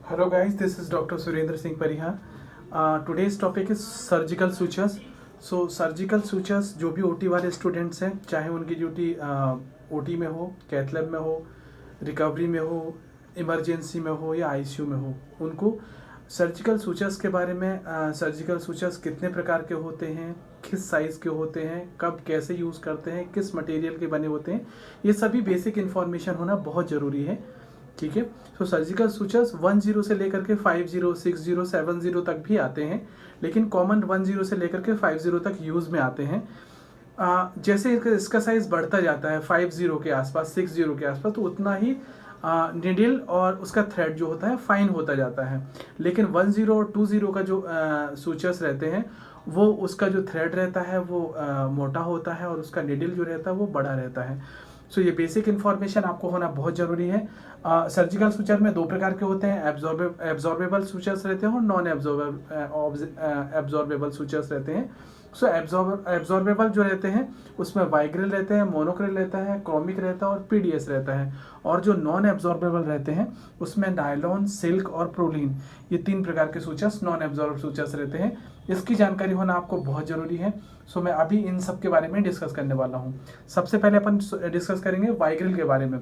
Hello guys, this is Dr. Surendra Singh Pariha. Today's topic is surgical sutures. So surgical sutures जो भी OT वाले students हैं, चाहे उनकी ड्यूटी ओटी में हो, कैथ लैब में हो, रिकवरी में हो, इमरजेंसी में हो या आईसीयू में हो, उनको सर्जिकल सूचर्स के बारे में सर्जिकल सूचर्स कितने प्रकार के होते हैं, किस साइज़ के होते हैं, कब कैसे यूज़ करते हैं, किस मटेरियल के बने होते हैं, ये सभी बेसिक इन्फॉर्मेशन होना बहुत ज़रूरी है. ठीक है. सो सर्जिकल सूचर्स 10 से लेकर के 50, 60, 70 तक भी आते हैं, लेकिन कॉमन 10 से लेकर के 50 तक यूज़ में आते हैं. जैसे इसका साइज़ बढ़ता जाता है 50 के आसपास, 60 के आसपास, तो उतना ही निडल और उसका थ्रेड जो होता है फाइन होता जाता है. लेकिन 10 और 20 का जो सूचर्स रहते हैं, वो उसका जो थ्रेड रहता है वो मोटा होता है और उसका निडल जो रहता है वो बड़ा रहता है. सो ये बेसिक इन्फॉर्मेशन आपको होना बहुत ज़रूरी है. सर्जिकल सूचर में दो प्रकार के होते हैं, एब्जॉर्बेबल सूचर्स रहते हैं और नॉन एब्जॉर्बेबल सूचर्स रहते हैं. सो एब्जॉर्बेबल जो रहते हैं उसमें वाइग्रिल रहते हैं, मोनोक्रिल रहता है, क्रोमिक रहता है और पीडीएस रहता है. और जो नॉन एब्जॉर्बेबल रहते हैं उसमें नायलॉन, सिल्क और प्रोलीन, ये 3 प्रकार के सूचर्स नॉन एब्जॉर्ब सूचर्स रहते हैं. इसकी जानकारी होना आपको बहुत ज़रूरी है. सो मैं अभी इन सब के बारे में डिस्कस करने वाला हूँ. सबसे पहले अपन डिस्कस करेंगे वाइग्रिल के बारे में.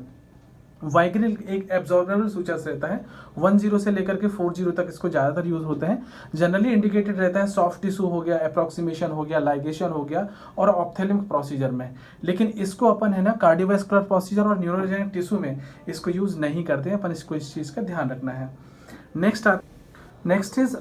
वाइग्रिल एक एब्जॉर्बेबल सूचर्स रहता है. 10 से लेकर के 40 तक इसको ज़्यादातर यूज होता है. जनरली इंडिकेटेड रहता है सॉफ्ट टिश्यू हो गया, अप्रोक्सीमेशन हो गया, लाइगेशन हो गया और ऑप्थेल्मिक प्रोसीजर में. लेकिन इसको अपन है ना कार्डियोवैस्कुलर प्रोसीजर और न्यूरोजेनिक टिश्यू में इसको यूज नहीं करते हैं. अपन इसको इस चीज़ का ध्यान रखना है. Next is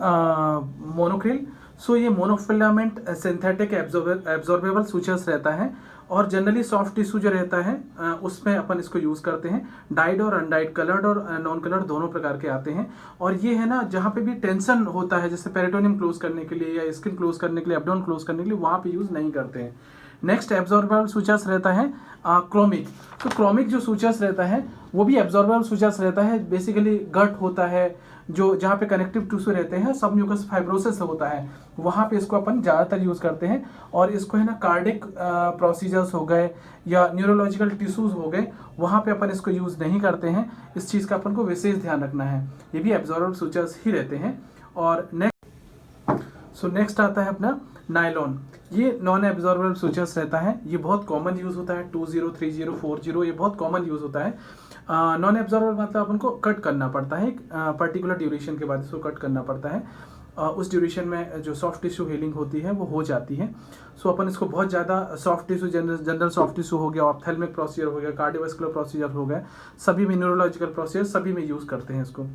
मोनोक्रिल. सो ये मोनोफिलामेंट सिंथेटिक एब्जॉर्बेबल सूचर्स रहता है और जनरली सॉफ्ट टिश्यू जो रहता है उसमें अपन इसको यूज़ करते हैं. डाइड और अनडाइड, कलर्ड और नॉन कलर्ड दोनों प्रकार के आते हैं. और ये है ना जहाँ पे भी टेंशन होता है, जैसे पेरिटोनियम क्लोज करने के लिए या स्किन क्लोज करने के लिए, एब्डोमेन क्लोज करने के लिए, वहाँ पे यूज़ नहीं करते हैं. नेक्स्ट एब्जॉर्बेबल सूचर्स रहता है क्रोमिक. तो क्रोमिक जो सूचर्स रहता है वो भी एब्जॉर्बेबल सूचर्स रहता है. बेसिकली गट होता है जो जहाँ पे कनेक्टिव टिश्यू रहते हैं, सब म्यूकस फाइब्रोसिस होता है, वहाँ पे इसको अपन ज़्यादातर यूज़ करते हैं. और इसको है ना कार्डिक प्रोसीजर्स हो गए या न्यूरोलॉजिकल टिश्यूज हो गए, वहाँ पे अपन इसको यूज़ नहीं करते हैं. इस चीज़ का अपन को विशेष ध्यान रखना है. ये भी एब्जॉर्बेबल सूचर्स ही रहते हैं. और नेक्स्ट आता है अपना नायलॉन. ये नॉन एब्जॉर्बेबल सूचर्स रहता है. ये बहुत कॉमन यूज़ होता है. 20, 30, 40, ये बहुत कॉमन यूज़ होता है. नॉन एब्जॉर्बेबल मतलब अपन को कट करना पड़ता है, एक पर्टिकुलर ड्यूरेशन के बाद इसको कट करना पड़ता है. उस ड्यूरेशन में जो सॉफ्ट टिश्यू हीलिंग होती है वो हो जाती है. सो अपन इसको बहुत ज़्यादा soft tissue, general soft tissue हो गया, ऑप्थेल्मिक प्रोसीजर हो गया, कार्डियोवैस्कुलर प्रोसीजर हो गया, सभी में न्यूरोलॉजिकल प्रोसीजर सभी में यूज़ करते हैं इसको.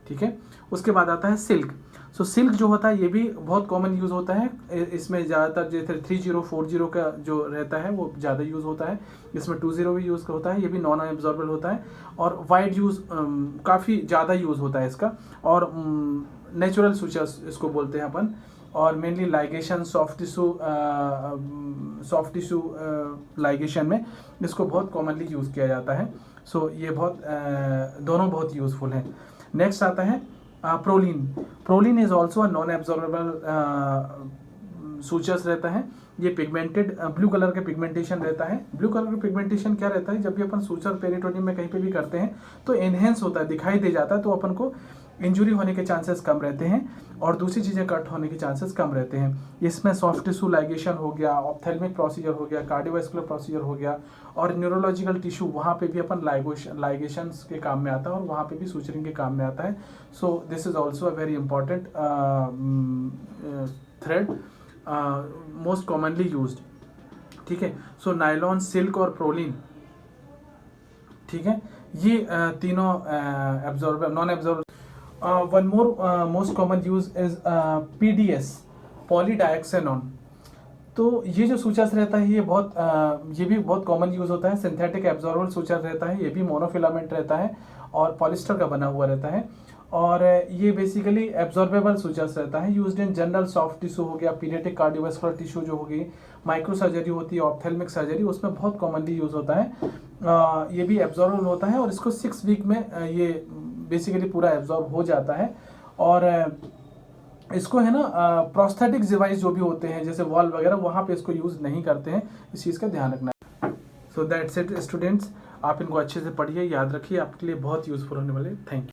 ठीक है. उसके बाद आता है सिल्क. सो सिल्क जो होता है ये भी बहुत कॉमन यूज़ होता है. इसमें ज़्यादातर जैसे 30, 40 का जो रहता है वो ज़्यादा यूज़ होता है. इसमें 20 भी यूज़ होता है. ये भी नॉन एब्जॉर्बेबल होता है और वाइड यूज़ काफ़ी ज़्यादा यूज़ होता है इसका. और नेचुरल सूचर्स इसको बोलते हैं अपन. और mainly ligation, soft tissue ligation में इसको बहुत कॉमनली यूज़ किया जाता है. सो ये दोनों बहुत यूज़फुल हैं. नेक्स्ट आता है proline. Proline is also non absorbable sutures रहता है. ये पिगमेंटेड ब्लू कलर के पिगमेंटेशन रहता है. ब्लू कलर का पिगमेंटेशन क्या रहता है, जब भी अपन सूचर पेरिटोनियम में कहीं पे भी करते हैं तो एनहेंस होता है, दिखाई दे जाता है, तो अपन को इंजुरी होने के चांसेस कम रहते हैं और दूसरी चीज़ें कट होने के चांसेस कम रहते हैं. इसमें सॉफ्ट टिश्यू लाइगेशन हो गया, ऑप्थेल्मिक प्रोसीजर हो गया, कार्डियोवैस्कुलर प्रोसीजर हो गया और न्यूरोलॉजिकल टिश्यू, वहाँ पे भी अपन लाइगेशंस के काम में आता है और वहाँ पे भी सूचरिंग के काम में आता है. So this is also a very important thread, most commonly used. ठीक है. सो नायलॉन, सिल्क और प्रोलीन, ठीक है, ये तीनों absorbable, non absorbable. One more most common use is PDS, polydioxanone. तो ये जो सूचर्स रहता है ये भी बहुत कॉमन यूज होता है. सिंथेटिक एब्जॉर्बेबल सूचर रहता है. ये भी मोनोफिलामेंट रहता है और पॉलिस्टर का बना हुआ रहता है. और ये बेसिकली एब्जॉर्बेबल सूचर्स रहता है. Used in general soft tissue हो गया, पीडियाट्रिक कार्डियोवैस्कुलर टिश्यू जो होगी, माइक्रो सर्जरी होती है, ऑप्थेल्मिक सर्जरी, उसमें बहुत कॉमनली यूज होता है. ये भी एब्जॉर्बेबल होता है और इसको 6 वीक में ये बेसिकली पूरा एब्जॉर्ब हो जाता है. और इसको है ना प्रोस्थेटिक डिवाइस जो भी होते हैं जैसे वॉल वगैरह, वहाँ पे इसको यूज़ नहीं करते हैं. इस चीज़ का ध्यान रखना है. So that's it students. आप इनको अच्छे से पढ़िए, याद रखिए, आपके लिए बहुत यूज़फुल होने वाले. Thank you.